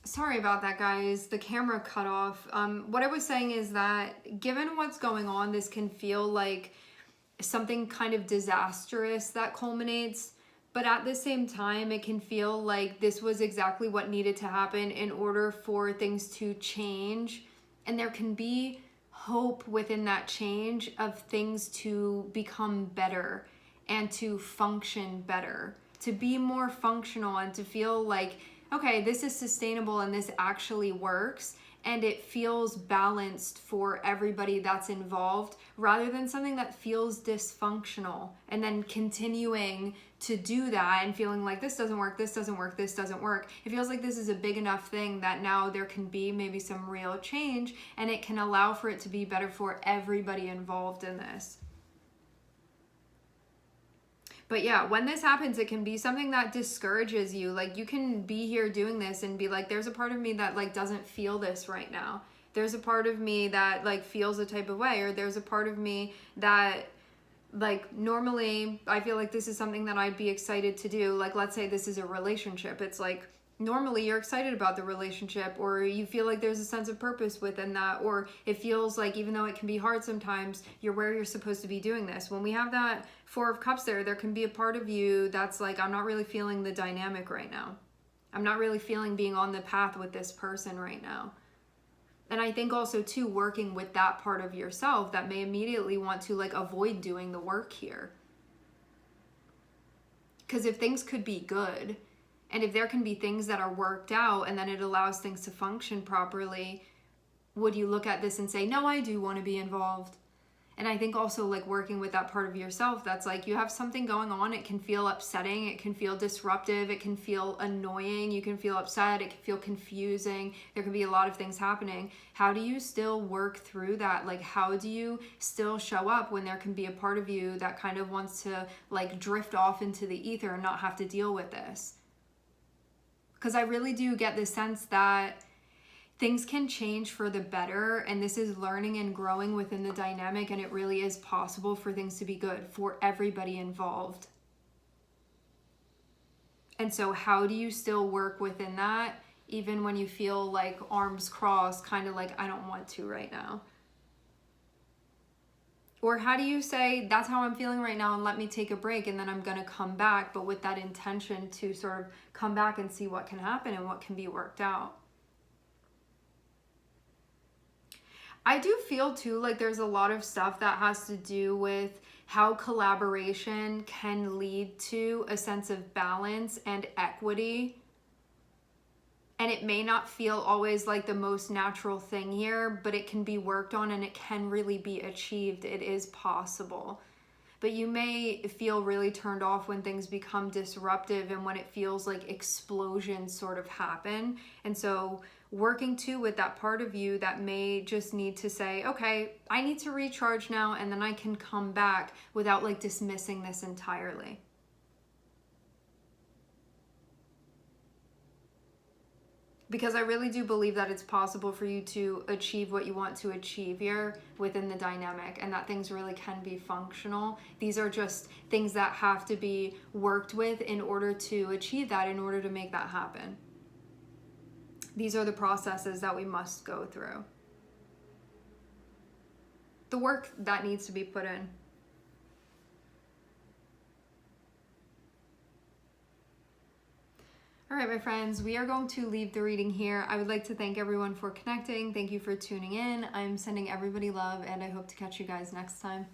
Sorry about that, guys. The camera cut off. What I was saying is that given what's going on, this can feel like something kind of disastrous that culminates. But at the same time, it can feel like this was exactly what needed to happen in order for things to change. And there can be hope within that change of things to become better and to function better, to be more functional and to feel like, okay, this is sustainable and this actually works and it feels balanced for everybody that's involved, rather than something that feels dysfunctional and then continuing to do that and feeling like this doesn't work, this doesn't work, this doesn't work. It feels like this is a big enough thing that now there can be maybe some real change and it can allow for it to be better for everybody involved in this. But yeah, when this happens, it can be something that discourages you. Like, you can be here doing this and be like, there's a part of me that like doesn't feel this right now. There's a part of me that like feels a type of way, or there's a part of me that like normally I feel like this is something that I'd be excited to do. Like, let's say this is a relationship. It's like normally you're excited about the relationship, or you feel like there's a sense of purpose within that, or it feels like even though it can be hard sometimes, you're where you're supposed to be doing this. When we have that Four of Cups there can be a part of you that's like, I'm not really feeling the dynamic right now. I'm not really feeling being on the path with this person right now. And I think also too, working with that part of yourself that may immediately want to like avoid doing the work here. Because if things could be good, and if there can be things that are worked out and then it allows things to function properly, would you look at this and say, no, I do want to be involved? And I think also like working with that part of yourself that's like, you have something going on, it can feel upsetting, it can feel disruptive, it can feel annoying, you can feel upset, it can feel confusing, there can be a lot of things happening. How do you still work through that? Like, how do you still show up when there can be a part of you that kind of wants to like drift off into the ether and not have to deal with this? Because I really do get the sense that things can change for the better, and this is learning and growing within the dynamic, and it really is possible for things to be good for everybody involved. And so how do you still work within that, even when you feel like arms crossed, kind of like, I don't want to right now? Or how do you say, that's how I'm feeling right now and let me take a break and then I'm going to come back, but with that intention to sort of come back and see what can happen and what can be worked out? I do feel too like there's a lot of stuff that has to do with how collaboration can lead to a sense of balance and equity. And it may not feel always like the most natural thing here, but it can be worked on and it can really be achieved. It is possible. But you may feel really turned off when things become disruptive and when it feels like explosions sort of happen. And so working too with that part of you that may just need to say, okay, I need to recharge now, and then I can come back without like dismissing this entirely. Because I really do believe that it's possible for you to achieve what you want to achieve here within the dynamic, and that things really can be functional. These are just things that have to be worked with in order to achieve that, in order to make that happen. These are the processes that we must go through. The work that needs to be put in. All right, my friends, we are going to leave the reading here. I would like to thank everyone for connecting. Thank you for tuning in. I'm sending everybody love, and I hope to catch you guys next time.